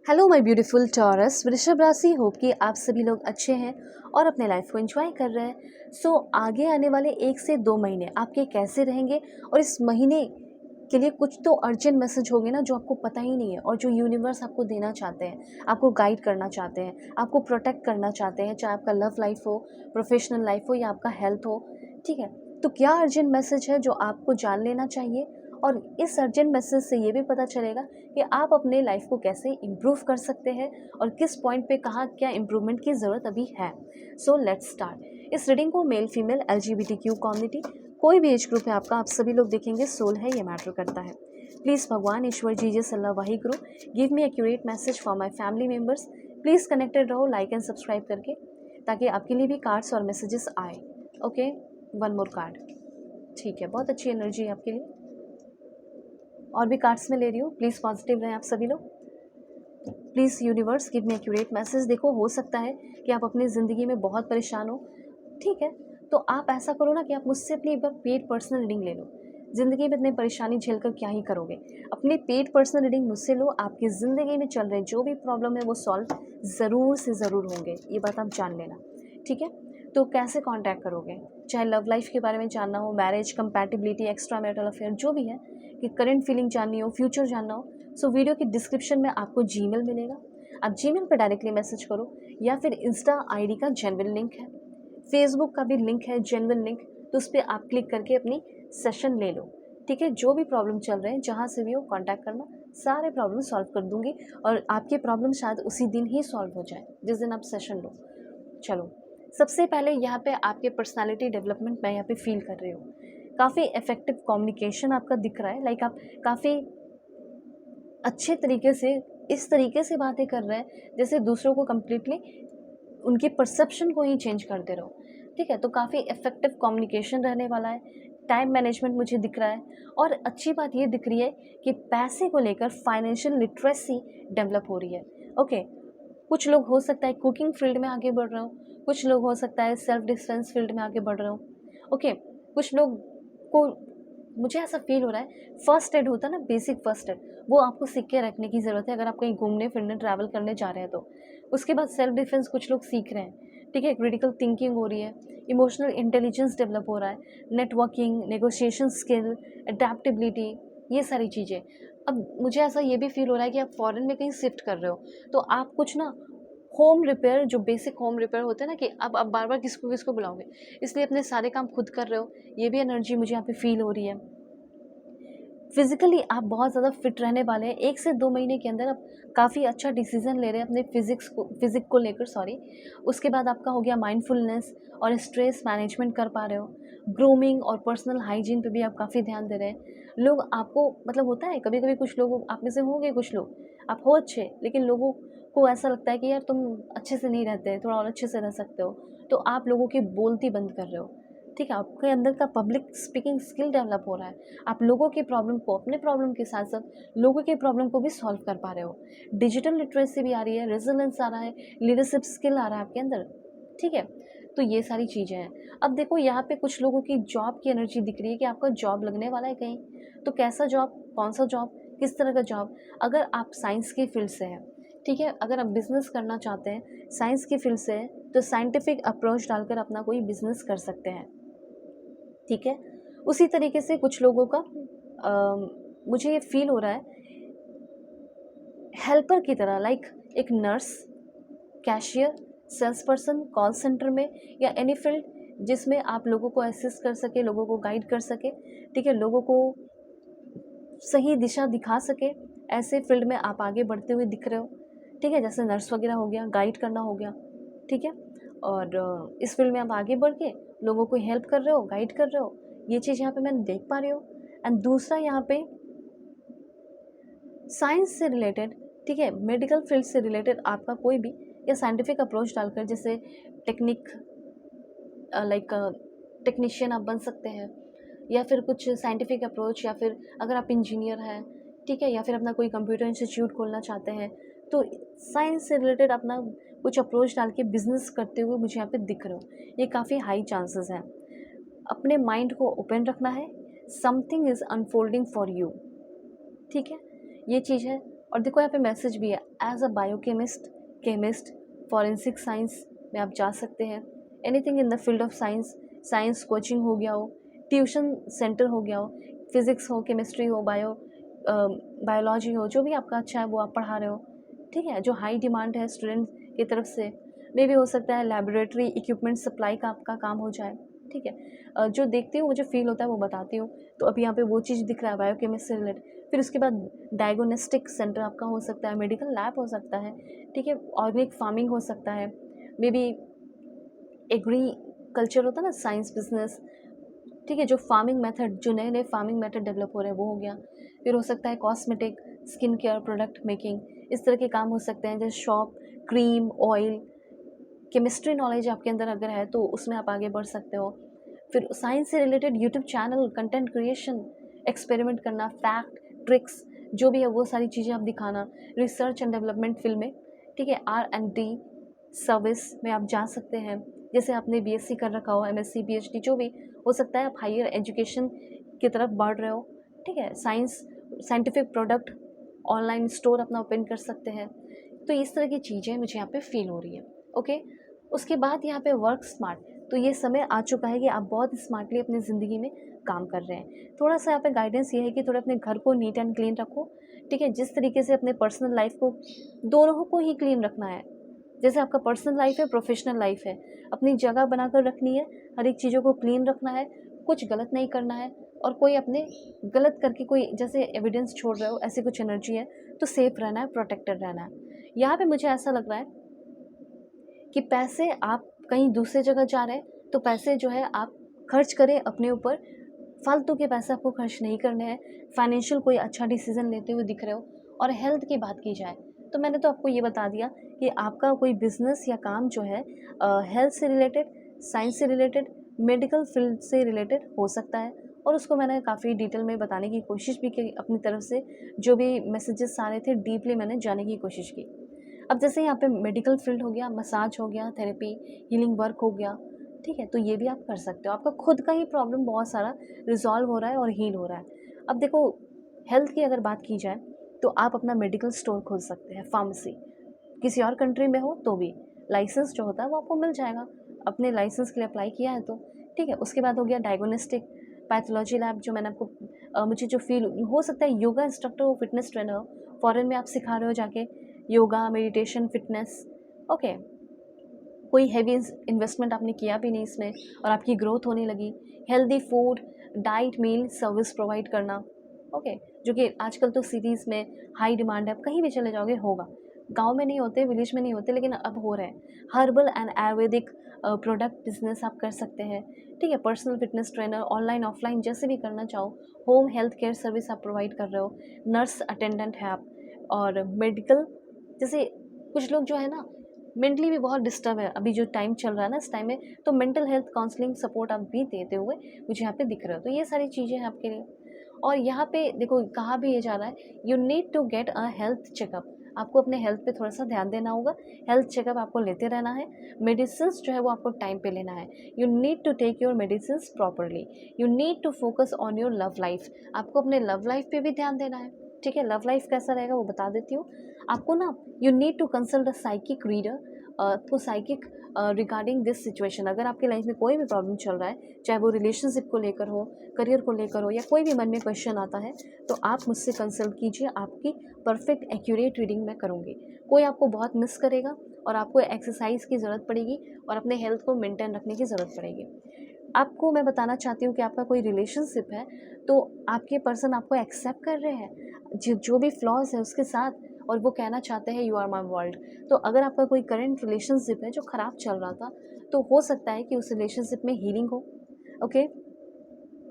Hello my beautiful taurus वृषभ राशि। Hope कि आप सभी लोग अच्छे हैं और अपने लाइफ को एंजॉय कर रहे हैं। आगे आने वाले 1 से 2 महीने आपके कैसे रहेंगे और इस महीने के लिए कुछ तो अर्जेंट मैसेज होंगे ना जो आपको पता ही नहीं है और जो यूनिवर्स आपको देना चाहते हैं, आपको गाइड करना चाहते हैं, आपको प्रोटेक्ट करना चाहते हैं, चाहे आपका लव लाइफ हो, प्रोफेशनल लाइफ हो या आपका हेल्थ हो। ठीक है, तो क्या अर्जेंट मैसेज है जो आपको जान लेना चाहिए और इस अर्जेंट मैसेज से ये भी पता चलेगा कि आप अपने लाइफ को कैसे इम्प्रूव कर सकते हैं और किस पॉइंट पे कहाँ क्या इम्प्रूवमेंट की ज़रूरत अभी है। So let's start. इस रीडिंग को मेल फीमेल LGBTQ कम्युनिटी कोई भी एज ग्रुप है आपका, आप सभी लोग देखेंगे सोल है, ये मैटर करता है। प्लीज़ भगवान ईश्वर Jesus Allah Wahi Guru give me accurate message for my family members. Please connected रहो लाइक एंड सब्सक्राइब करके, ताकि आपके लिए भी कार्ड्स और मैसेजेस आए। Okay, one more card. ठीक है, बहुत अच्छी एनर्जी है आपके लिए। और भी कार्ड्स में ले रही हूँ, प्लीज़ पॉजिटिव रहें आप सभी लोग। Please universe give me accurate message. देखो, हो सकता है कि आप अपनी ज़िंदगी में बहुत परेशान हो, ठीक है, तो आप ऐसा करो ना कि आप मुझसे अपनी एक बार पेड पर्सनल रीडिंग ले लो। ज़िंदगी में इतनी परेशानी झेलकर क्या ही करोगे। अपनी पेड पर्सनल रीडिंग मुझसे लो, आपकी ज़िंदगी में चल रहे जो भी प्रॉब्लम है वो सॉल्व ज़रूर से ज़रूर होंगे, ये बात आप जान लेना। ठीक है, तो कैसे कांटेक्ट करोगे, चाहे लव लाइफ के बारे में जानना हो, marriage, compatibility, extra marital affair, जो भी है, कि करंट फीलिंग जाननी हो, फ्यूचर जानना हो, सो वीडियो की डिस्क्रिप्शन में आपको जीमेल मिलेगा। आप जीमेल पर डायरेक्टली मैसेज करो या फिर इंस्टा आईडी का जेन्युइन लिंक है, फेसबुक का भी लिंक है जेन्युइन लिंक, तो उस पर आप क्लिक करके अपनी सेशन ले लो। ठीक है, जो भी प्रॉब्लम चल रहे हैं जहाँ से भी हो कांटेक्ट करना, सारे प्रॉब्लम सॉल्व कर दूंगी और आपके प्रॉब्लम शायद उसी दिन ही सॉल्व हो जाए जिस दिन आप सेशन लो। चलो, सबसे पहले यहाँ पे आपके पर्सनालिटी डेवलपमेंट मैं यहाँ पे फील कर रही हूँ। काफ़ी इफेक्टिव कम्युनिकेशन आपका दिख रहा है, लाइक आप काफ़ी अच्छे तरीके से इस तरीके से बातें कर रहे हैं जैसे दूसरों को कम्प्लीटली उनके परसेप्शन को ही चेंज करते रहो। ठीक है, तो काफ़ी इफेक्टिव कम्युनिकेशन रहने वाला है। टाइम मैनेजमेंट मुझे दिख रहा है और अच्छी बात ये दिख रही है कि पैसे को लेकर फाइनेंशियल लिटरेसी डेवलप हो रही है। ओके, कुछ लोग हो सकता है कुकिंग फील्ड में आगे बढ़ रहे हो, कुछ लोग हो सकता है सेल्फ डिफेंस फील्ड में आगे बढ़ रहे हो। ओके, कुछ लोग को मुझे ऐसा फील हो रहा है फर्स्ट एड होता है ना, बेसिक फर्स्ट एड, वो आपको सीख के रखने की ज़रूरत है अगर आप कहीं घूमने फिरने ट्रैवल करने जा रहे हैं तो। उसके बाद सेल्फ डिफेंस कुछ लोग सीख रहे हैं। ठीक है, क्रिटिकल थिंकिंग हो रही है, इमोशनल इंटेलिजेंस डेवलप हो रहा है, नेटवर्किंग, नेगोशिएशन स्किल, अडेप्टेबिलिटी, ये सारी चीज़ें। अब मुझे ऐसा ये भी फील हो रहा है कि आप फॉरेन में कहीं शिफ्ट कर रहे हो, तो आप कुछ ना होम रिपेयर, जो बेसिक होम रिपेयर होते हैं ना, कि अब आप बार बार किसको किसको बुलाओगे, इसलिए अपने सारे काम खुद कर रहे हो, ये भी एनर्जी मुझे यहाँ पे फील हो रही है। फिजिकली आप बहुत ज़्यादा फिट रहने वाले हैं। 1 से 2 महीने के अंदर आप काफ़ी अच्छा डिसीजन ले रहे हैं अपने फिजिक को लेकर, सॉरी। उसके बाद आपका हो गया माइंडफुलनेस और स्ट्रेस मैनेजमेंट कर पा रहे हो। ग्रूमिंग और पर्सनल हाइजीन पे भी आप काफ़ी ध्यान दे रहे हैं। लोग आपको, मतलब होता है कभी कभी कुछ लोग आप में से होंगे, कुछ लोग आप हो अच्छे, लेकिन लोगों को ऐसा लगता है कि यार तुम अच्छे से नहीं रहते, थोड़ा और अच्छे से रह सकते हो, तो आप लोगों की बोलती बंद कर रहे हो। ठीक है, आपके अंदर का पब्लिक स्पीकिंग स्किल डेवलप हो रहा है। आप लोगों की प्रॉब्लम को, अपने प्रॉब्लम के साथ साथ लोगों की प्रॉब्लम को भी सॉल्व कर पा रहे हो। डिजिटल लिटरेसी भी आ रही है, रेजिलेंस आ रहा है, लीडरशिप स्किल आ रहा है आपके अंदर। ठीक है, तो ये सारी चीज़ें हैं। अब देखो, यहाँ पे कुछ लोगों की जॉब की एनर्जी दिख रही है कि आपका जॉब लगने वाला है कहीं। तो कैसा जॉब, कौन सा जॉब, किस तरह का जॉब। अगर आप साइंस की फील्ड से हैं, ठीक है, अगर आप बिजनेस करना चाहते हैं, साइंस की फील्ड से है, तो साइंटिफिक अप्रोच डालकर अपना कोई बिजनेस कर सकते हैं। ठीक है, उसी तरीके से कुछ लोगों का मुझे ये फील हो रहा है हेल्पर की तरह, लाइक एक nurse, cashier, sales person, call centre में या एनी फील्ड जिसमें आप लोगों को असिस्ट कर सके, लोगों को गाइड कर सके। ठीक है, लोगों को सही दिशा दिखा सके, ऐसे फील्ड में आप आगे बढ़ते हुए दिख रहे हो। ठीक है, जैसे नर्स वगैरह हो गया, गाइड करना हो गया। ठीक है, और इस फील्ड में आप आगे बढ़ के लोगों को हेल्प कर रहे हो, गाइड कर रहे हो, ये चीज़ यहाँ पे मैं देख पा रही हूँ। एंड दूसरा यहाँ पे साइंस से रिलेटेड, ठीक है, मेडिकल फील्ड से रिलेटेड आपका कोई भी या साइंटिफिक अप्रोच डालकर, जैसे टेक्निक, लाइक टेक्नीशियन आप बन सकते हैं, या फिर कुछ साइंटिफिक अप्रोच, या फिर अगर आप इंजीनियर हैं, ठीक है, या फिर अपना कोई कंप्यूटर इंस्टीट्यूट खोलना चाहते हैं, तो साइंस से रिलेटेड अपना कुछ अप्रोच डाल के बिजनेस करते हुए मुझे यहाँ पे दिख रहे हो। ये काफ़ी हाई चांसेस हैं। अपने माइंड को ओपन रखना है, something is unfolding for you. ठीक है, ये चीज़ है। और देखो यहाँ पे मैसेज भी है, as a biochemist, chemist, forensic science में आप जा सकते हैं। Anything in the field of science, science coaching हो गया हो, ट्यूशन सेंटर हो गया हो, फिज़िक्स हो, केमिस्ट्री हो, बायोलॉजी हो, जो भी आपका अच्छा है वो आप पढ़ा रहे हो, ठीक है, जो हाई डिमांड है स्टूडेंट की तरफ से। मे भी हो सकता है लैबोरेटरी इक्विपमेंट सप्लाई का आपका काम हो जाए, ठीक है। जो देखती हूँ मुझे फील होता है वो बताती हूँ। तो अभी यहाँ पे वो चीज़ दिख रहा है बायोकेमिस्ट से रिलेटेड। फिर उसके बाद डायग्नोस्टिक सेंटर आपका हो सकता है, मेडिकल लैब हो सकता है, ठीक है, ऑर्गेनिक फार्मिंग हो सकता है, मे बी एग्रीकल्चर होता है ना, साइंस बिजनेस, ठीक है, जो फार्मिंग मेथड, जो नए नए फार्मिंग मेथड डेवलप हो रहे हैं वो हो गया। फिर हो सकता है cosmetic, skin care product making, इस तरह के काम हो सकते हैं, जैसे shop, cream, oil. Chemistry knowledge आपके अंदर अगर है तो उसमें आप आगे बढ़ सकते हो। फिर साइंस से related YouTube channel, content creation, experiment करना, फैक्ट, ट्रिक्स, जो भी है वो सारी चीज़ें आप दिखाना। रिसर्च एंड डेवलपमेंट फील्ड में, ठीक है, R&D सर्विस में आप जा सकते हैं। जैसे आपने BSc कर रखा हो, MSc, PhD, जो भी हो सकता है, आप हायर एजुकेशन की तरफ बढ़ रहे हो, ठीक है। साइंटिफिक प्रोडक्ट, ऑनलाइन स्टोर अपना ओपन कर सकते हैं। तो इस तरह की चीज़ें मुझे यहाँ पे फील हो रही है, ओके। उसके बाद यहाँ पे वर्क स्मार्ट, तो ये समय आ चुका है कि आप बहुत स्मार्टली अपनी ज़िंदगी में काम कर रहे हैं। थोड़ा सा यहाँ पे गाइडेंस ये है कि थोड़ा अपने घर को नीट एंड क्लीन रखो, ठीक है। जिस तरीके से अपने पर्सनल लाइफ को, दोनों को ही क्लीन रखना है। जैसे आपका पर्सनल लाइफ है, प्रोफेशनल लाइफ है, अपनी जगह बनाकर रखनी है, हर एक चीज़ों को क्लीन रखना है, कुछ गलत नहीं करना है। और कोई अपने गलत करके कोई जैसे एविडेंस छोड़ रहे हो, ऐसी कुछ एनर्जी है, तो सेफ रहना है, प्रोटेक्टेड रहना है। यहाँ पे मुझे ऐसा लग रहा है कि पैसे आप कहीं दूसरे जगह जा रहे हैं तो पैसे जो है आप खर्च करें अपने ऊपर, फालतू के पैसे आपको खर्च नहीं करने हैं। फाइनेंशियल कोई अच्छा डिसीजन लेते हुए दिख रहे हो। और हेल्थ की बात की जाए तो मैंने तो आपको ये बता दिया कि आपका कोई बिजनेस या काम जो है हेल्थ से रिलेटेड, साइंस से रिलेटेड, मेडिकल फील्ड से रिलेटेड हो सकता है। और उसको मैंने काफ़ी डिटेल में बताने की कोशिश भी की अपनी तरफ से, जो भी मैसेजेस आ रहे थे डीपली मैंने जाने की कोशिश की। अब जैसे यहाँ पे मेडिकल फील्ड हो गया, मसाज हो गया, थेरेपी, हीलिंग वर्क हो गया, ठीक है, तो ये भी आप कर सकते हो। आपका खुद का ही प्रॉब्लम बहुत सारा रिजॉल्व हो रहा है और हील हो रहा है। अब देखो, हेल्थ की अगर बात की जाए तो आप अपना मेडिकल स्टोर खोल सकते हैं, फार्मेसी, किसी और कंट्री में हो तो भी लाइसेंस जो होता है वो आपको मिल जाएगा, अपने लाइसेंस के लिए अप्लाई किया है तो, ठीक है। उसके बाद हो गया डायग्नोस्टिक, पैथोलॉजी लैब, जो मैंने आपको मुझे जो फील हो सकता है, योगा इंस्ट्रक्टर हो, फिटनेस ट्रेनर हो, फॉरेन में आप सिखा रहे हो जाके योगा, मेडिटेशन, फिटनेस, ओके। कोई हैवी इन्वेस्टमेंट आपने किया भी नहीं इसमें और आपकी ग्रोथ होने लगी। हेल्दी फूड, डाइट, मील सर्विस प्रोवाइड करना, ओके, जो कि आजकल तो सिटीज़ में हाई डिमांड है, आप कहीं भी चले जाओगे होगा। गांव में नहीं होते, विलेज में नहीं होते, लेकिन अब हो रहे हैं। Herbal and Ayurvedic product business आप कर सकते हैं, ठीक है। Personal fitness trainer, online offline जैसे भी करना चाहो। होम हेल्थ केयर सर्विस आप प्रोवाइड कर रहे हो, नर्स अटेंडेंट है आप। और मेडिकल, जैसे कुछ लोग जो है ना मेंटली भी बहुत डिस्टर्ब है, अभी जो टाइम चल रहा है ना इस टाइम में, तो मेंटल हेल्थ काउंसलिंग सपोर्ट आप भी देते हुए मुझे यहाँ पे दिख रहे हो। तो ये सारी चीज़ें हैं आपके लिए। और यहाँ पे देखो कहा भी ये जा रहा है, you need to get a health checkup. आपको अपने हेल्थ पे थोड़ा सा ध्यान देना होगा, हेल्थ चेकअप आपको लेते रहना है। मेडिसिन जो है वो आपको टाइम पे लेना है। You need to take your medicine properly. You need to focus on your love life. आपको अपने लव लाइफ पे भी ध्यान देना है, ठीक है। लव लाइफ कैसा रहेगा वो बता देती हूँ आपको ना। You need to consult a psychic reader, तो साइकिक रिगार्डिंग दिस सिचुएशन, अगर आपकी लाइफ में कोई भी प्रॉब्लम चल रहा है, चाहे वो रिलेशनशिप को लेकर हो, करियर को लेकर हो, या कोई भी मन में क्वेश्चन आता है, तो आप मुझसे कंसल्ट कीजिए। आपकी परफेक्ट एक्यूरेट रीडिंग मैं करूँगी। कोई आपको बहुत मिस करेगा और आपको एक्सरसाइज की ज़रूरत पड़ेगी और अपने हेल्थ को मेंटेन रखने की ज़रूरत पड़ेगी। आपको मैं बताना चाहती हूँ कि आपका कोई रिलेशनशिप है तो आपके पर्सन आपको एक्सेप्ट कर रहे हैं जो भी फ्लॉज है उसके साथ, और वो कहना चाहते हैं यू आर माई वर्ल्ड। तो अगर आपका कोई करंट रिलेशनशिप है जो ख़राब चल रहा था, तो हो सकता है कि उस रिलेशनशिप में हीलिंग हो, ओके।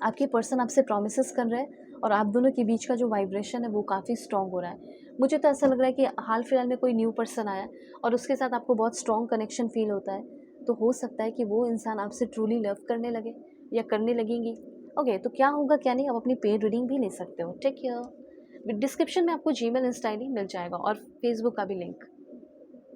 आपके पर्सन आपसे प्रोमिसेस कर रहे हैं और आप दोनों के बीच का जो वाइब्रेशन है वो काफ़ी स्ट्रॉन्ग हो रहा है। मुझे तो ऐसा लग रहा है कि हाल फिलहाल में कोई न्यू पर्सन आया और उसके साथ आपको बहुत स्ट्रॉन्ग कनेक्शन फील होता है, तो हो सकता है कि वो इंसान आपसे ट्रूली लव करने लगे या करने लगेंगी, ओके। तो क्या होगा क्या नहीं, आप अपनी पेड रीडिंग भी ले सकते हो। Take care. डिस्क्रिप्शन में आपको जीमेल, इंस्टा आईडी मिल जाएगा और फेसबुक का भी लिंक।